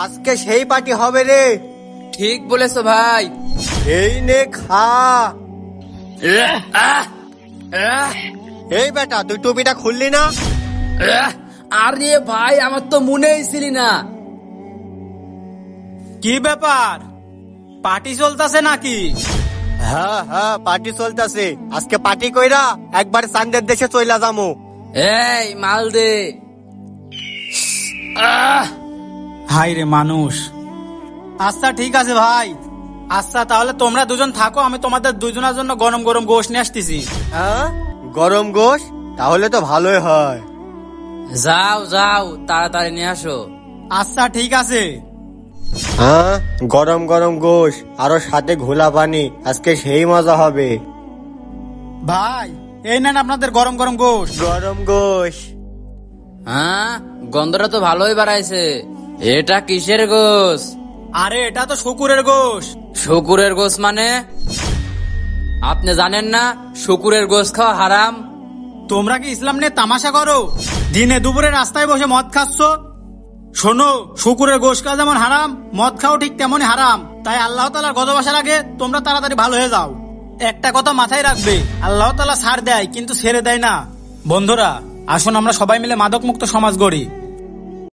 আজকে সেই পার্টি হবে রে। ঠিক বলেছো ভাই। এই নে খা। এই বেটা, তুই টুপিটা খুললি না? আরে ভাই, আমার তো মনেই ছিল না। কি ব্যাপার, পার্টি চলতেছে নাকি? হ্যাঁ হ্যাঁ, পার্টি চলতেছে। আজকে পার্টি কইরা একবার চান্দের দেশে চইলা যামু। এই মাল দে। হাই রে মানুষ। আচ্ছা ঠিক আছে ভাই, আচ্ছা তাহলে তোমরা দুজন থাকো, আমি তোমাদের দুজনের জন্য গরম গরম গোশ নিয়ে আসতেছি। হ্যাঁ, গরম গোশ? তাহলে তো ভালোই হয়। যাও যাও, তাড়াতাড়ি নিয়ে আসো। আচ্ছা ঠিক আছে। হ্যাঁ, গরম গরম গোশ আরো সাথে ঘোলা পানি, আজকে সেই মজা হবে। ভাই এই নেন আপনাদের গরম গরম গোশ। গরম গোশ। হ্যাঁ, গন্ধটা তো ভালোই বাড়াইছে। এটা কিসের গোস? আরে এটা তো শুকুরের গোশ। শুকুরের গোস মানে? আপনি জানেন না শুকুরের গোস খাওয়া হারাম? তোমরা কি ইসলাম নিয়ে তামাশা করো? দিনে দুপুরে রাস্তায় বসে মদ খাচ্ছ। শোনো, শুকুরের গোশ খাওয়া যেমন হারাম, মদ খাও ঠিক তেমনই হারাম। তাই আল্লাহ তাআলার গজব আসার আগে তোমরা তাড়াতাড়ি ভালো হয়ে যাও। একটা কথা মাথায় রাখবে, আল্লাহ তাআলা ছাড় দেয় কিন্তু ছেড়ে দেয় না। বন্ধুরা, আসুন আমরা সবাই মিলে মাদক মুক্ত সমাজ গড়ি।